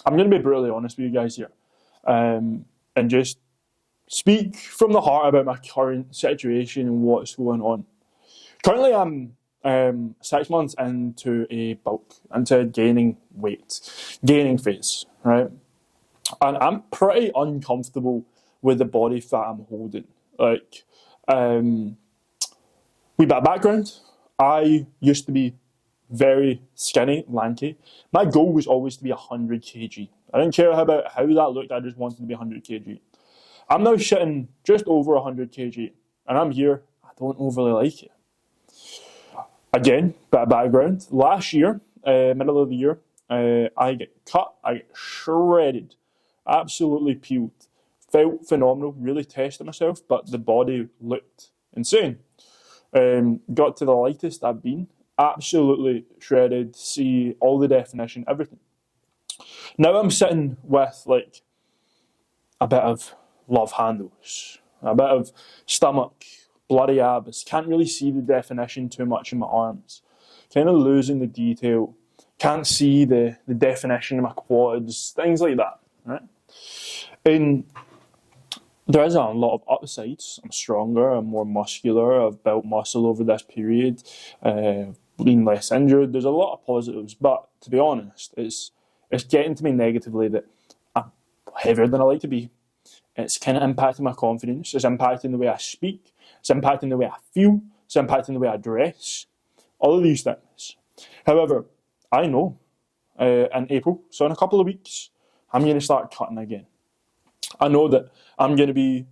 I'm going to be brutally honest with you guys here, and just speak from the heart about my current situation and what's going on. Currently, I'm 6 months into gaining weight, gaining phase, right? And I'm pretty uncomfortable with the body fat I'm holding. Like, wee bit of background. I used to be very skinny, lanky. My goal was always to be 100 kg. I didn't care about how that looked, I just wanted to be 100 kg. I'm now sitting just over 100 kg, and I'm here, I don't overly like it. Again, bit of background. Last year, middle of the year, I get cut, I get shredded, absolutely peeled. Felt phenomenal, really tested myself, but the body looked insane. Got to the lightest I've been, absolutely shredded, see all the definition, everything. Now I'm sitting with like a bit of love handles, a bit of stomach, bloody abs, can't really see the definition too much in my arms, kind of losing the detail, can't see the definition in my quads, things like that, right? And there is a lot of upsides. I'm stronger, I'm more muscular, I've built muscle over this period, been less injured. There's a lot of positives, but to be honest, it's getting to me negatively that I'm heavier than I like to be. It's kind of impacting my confidence, it's impacting the way I speak, it's impacting the way I feel, it's impacting the way I dress, all of these things. However, I know in April, so in a couple of weeks, I'm going to start cutting again. I know that I'm going to be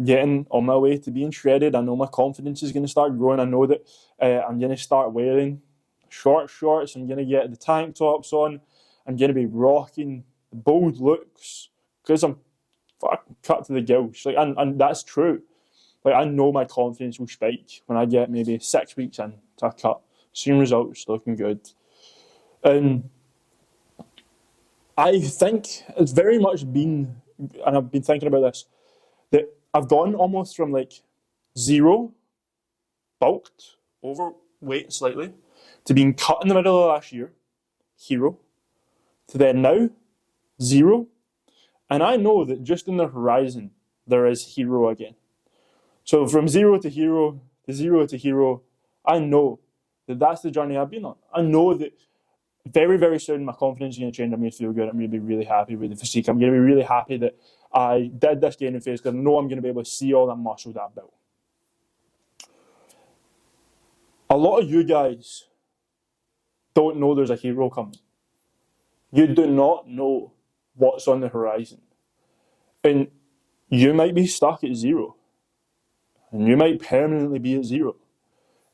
getting on my way to being shredded. I know my confidence is going to start growing. I know that I'm going to start wearing short shorts. I'm going to get the tank tops on. I'm going to be rocking the bold looks because I'm fucking cut to the gills. Like, and that's true. Like, I know my confidence will spike when I get maybe 6 weeks into a cut. Seeing results, looking good. And I think it's very much been, and I've been thinking about this, that I've gone almost from like zero, bulked, overweight slightly, to being cut in the middle of last year, hero, to then now, zero. And I know that just in the horizon, there is hero again. So from zero to hero, to zero to hero, I know that that's the journey I've been on. I know that very, very soon my confidence is going to change. I'm going to feel good. I'm going to be really happy with the physique. I'm going to be really happy that I did this gaining phase because I know I'm going to be able to see all that muscle that I've built. A lot of you guys don't know there's a hero coming. You do not know what's on the horizon. And you might be stuck at zero. And you might permanently be at zero.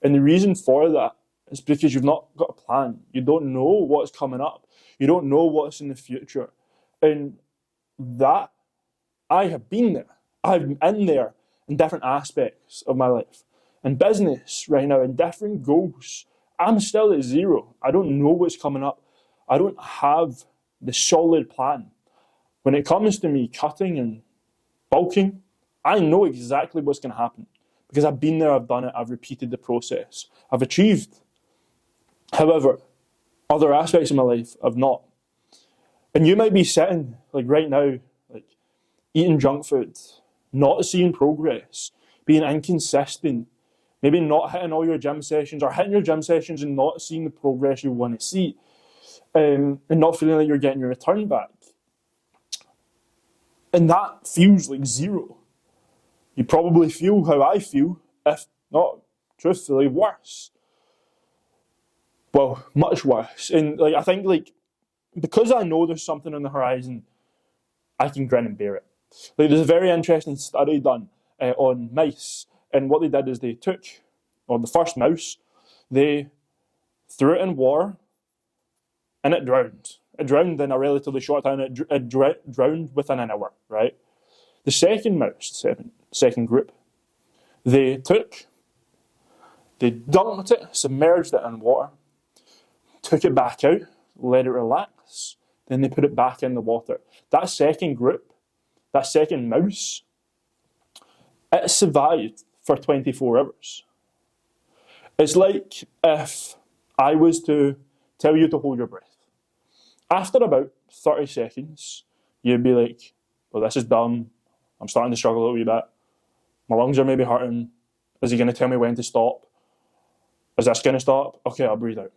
And the reason for that is because you've not got a plan. You don't know what's coming up. You don't know what's in the future. And that, I have been there. I've been in there in different aspects of my life. In business right now, in different goals, I'm still at zero. I don't know what's coming up. I don't have the solid plan. When it comes to me cutting and bulking, I know exactly what's going to happen because I've been there, I've done it, I've repeated the process, I've achieved. However, other aspects of my life I've not. And you might be sitting like right now, like eating junk food, not seeing progress, being inconsistent, maybe not hitting all your gym sessions or hitting your gym sessions and not seeing the progress you want to see, and not feeling like you're getting your return back. And that feels like zero. You probably feel how I feel, if not truthfully worse. Well, much worse. And like I think like because I know there's something on the horizon, I can grin and bear it. Like there's a very interesting study done on mice, and what they did is they took, the first mouse, they threw it in water, and it drowned. It drowned in a relatively short time. It drowned within an hour, right? The second mouse, second group, they dunked it, submerged it in water, took it back out, let it relax, then they put it back in the water. That second group, that second mouse, it survived for 24 hours. It's like if I was to tell you to hold your breath. After about 30 seconds, you'd be like, well, this is dumb. I'm starting to struggle a wee bit. My lungs are maybe hurting. Is he going to tell me when to stop? Is this going to stop? Okay, I'll breathe out.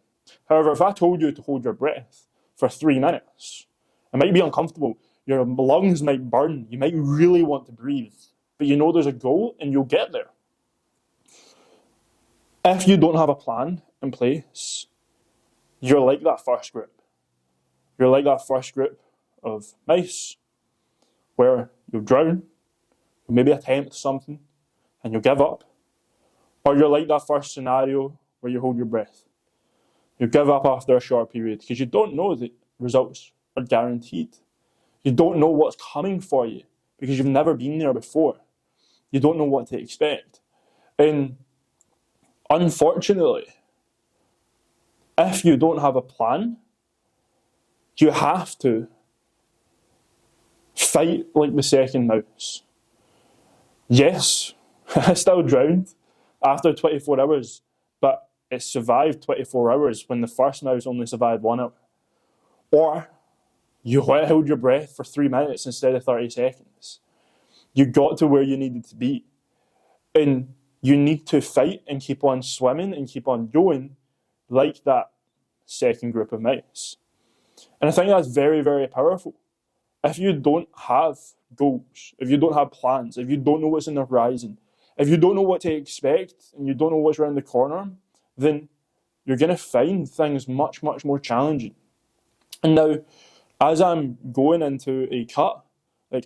However, if I told you to hold your breath for 3 minutes, it might be uncomfortable. Your lungs might burn. You might really want to breathe. But you know there's a goal and you'll get there. If you don't have a plan in place, you're like that first group. You're like that first group of mice where you'll drown, you'll maybe attempt something, and you'll give up. Or you're like that first scenario where you hold your breath. You give up after a short period because you don't know the results are guaranteed. You don't know what's coming for you because you've never been there before. You don't know what to expect. And unfortunately, if you don't have a plan, you have to fight like the second mouse. Yes, I still drowned after 24 hours, but it survived 24 hours when the first mouse only survived 1 hour. Or you held your breath for 3 minutes instead of 30 seconds. You got to where you needed to be. And you need to fight and keep on swimming and keep on going like that second group of mice. And I think that's very, very powerful. If you don't have goals, if you don't have plans, if you don't know what's in the horizon, if you don't know what to expect and you don't know what's around the corner, then you're going to find things much, much more challenging. And now, as I'm going into a cut,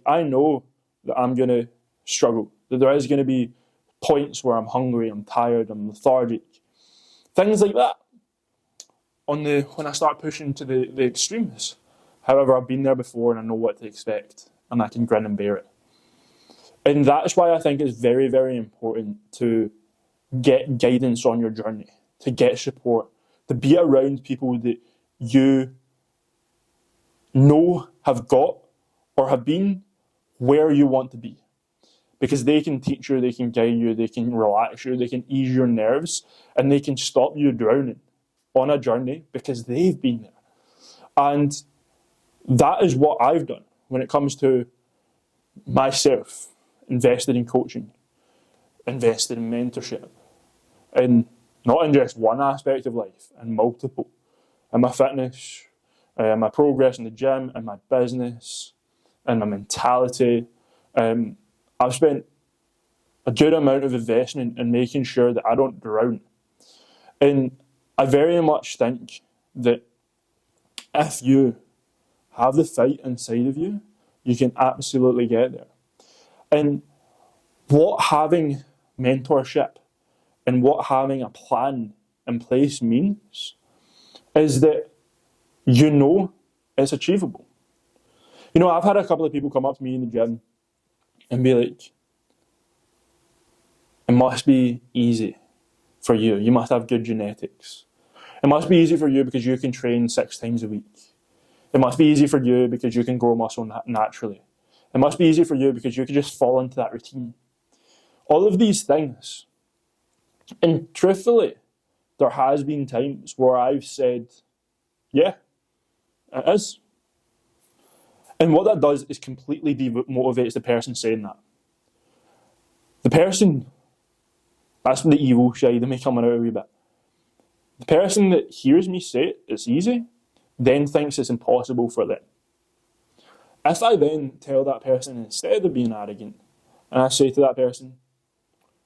I know that I'm going to struggle, that there is going to be points where I'm hungry, I'm tired, I'm lethargic, things like that. When I start pushing to the extremes. However, I've been there before and I know what to expect, and I can grin and bear it. And that's why I think it's very, very important to get guidance on your journey, to get support, to be around people that you know have got or have been where you want to be. Because they can teach you, they can guide you, they can relax you, they can ease your nerves, and they can stop you drowning on a journey because they've been there. And that is what I've done when it comes to myself, invested in coaching, invested in mentorship, and not in just one aspect of life, and multiple. In my fitness, my progress in the gym, and my business, and my mentality. I've spent a good amount of investment in making sure that I don't drown. And I very much think that if you have the fight inside of you, you can absolutely get there. And what having mentorship and what having a plan in place means is that you know it's achievable. You know, I've had a couple of people come up to me in the gym and be like, it must be easy for you. You must have good genetics. It must be easy for you because you can train 6 times a week. It must be easy for you because you can grow muscle naturally. It must be easy for you because you can just fall into that routine. All of these things. And truthfully, there has been times where I've said, yeah, it is. And what that does is completely demotivates the person saying that. The person, that's the evil side of me coming out a wee bit. The person that hears me say it's easy, then thinks it's impossible for them. If I then tell that person, instead of being arrogant, and I say to that person,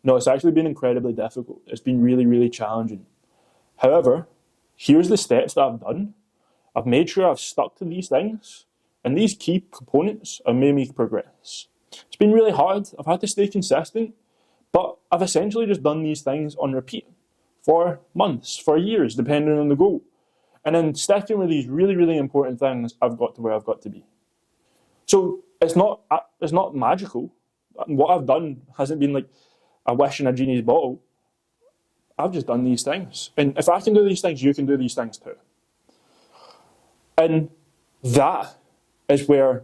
no, it's actually been incredibly difficult. It's been really, really challenging. However, here's the steps that I've done. I've made sure I've stuck to these things, and these key components have made me progress. It's been really hard. I've had to stay consistent, but I've essentially just done these things on repeat for months, for years, depending on the goal. And then sticking with these really, really important things, I've got to where I've got to be. So it's not magical. What I've done hasn't been like a wish in a genie's bottle. I've just done these things. And if I can do these things, you can do these things too. And that is where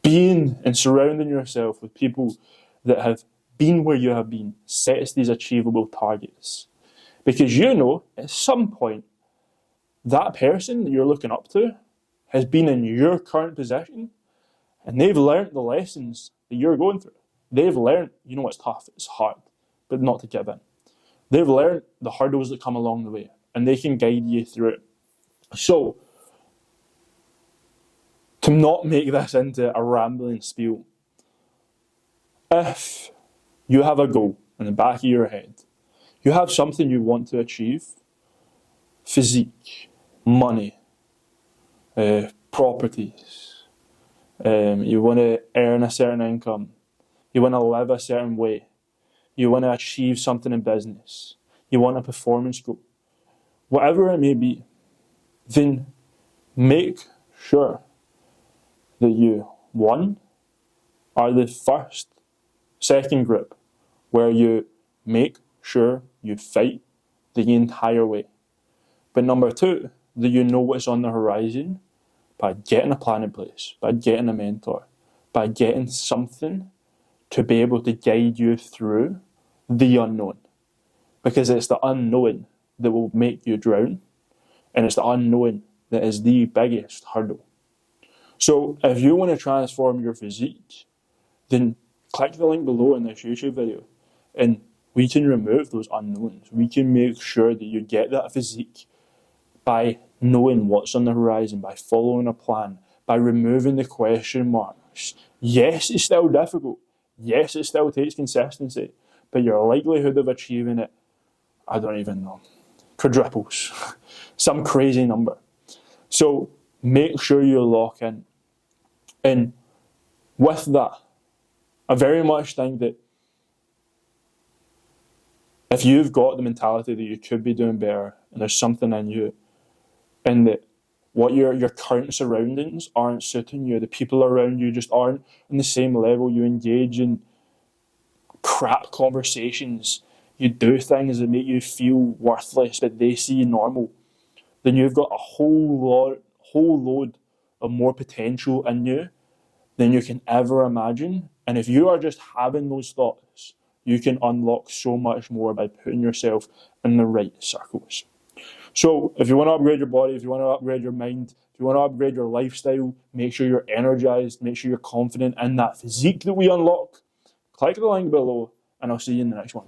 being and surrounding yourself with people that have been where you have been sets these achievable targets. Because you know, at some point, that person that you're looking up to has been in your current position, and they've learnt the lessons that you're going through. They've learnt, it's tough, it's hard, but not to give in. They've learnt the hurdles that come along the way, and they can guide you through it. So, to not make this into a rambling spiel, if you have a goal in the back of your head, you have something you want to achieve, physique, money, properties, you want to earn a certain income, you want to live a certain way, you want to achieve something in business, you want a performance goal, whatever it may be, then make sure that you, one, are the second group where you make sure you fight the entire way. But number two, that you know what's on the horizon by getting a plan in place, by getting a mentor, by getting something to be able to guide you through the unknown. Because it's the unknown that will make you drown, and it's the unknown that is the biggest hurdle. So if you want to transform your physique, then click the link below in this YouTube video, and we can remove those unknowns. We can make sure that you get that physique by knowing what's on the horizon, by following a plan, by removing the question marks. Yes, it's still difficult. Yes, it still takes consistency, but your likelihood of achieving it, I don't even know, quadruples, some crazy number. So make sure you lock in. And with that, I very much think that if you've got the mentality that you could be doing better and there's something in you, and that what your current surroundings aren't suiting you, the people around you just aren't on the same level, you engage in crap conversations, you do things that make you feel worthless but they see normal, then you've got a whole load of more potential in you than you can ever imagine. And if you are just having those thoughts, you can unlock so much more by putting yourself in the right circles. So if you want to upgrade your body, if you want to upgrade your mind, if you want to upgrade your lifestyle, make sure you're energized, make sure you're confident in that physique that we unlock, click the link below, and I'll see you in the next one.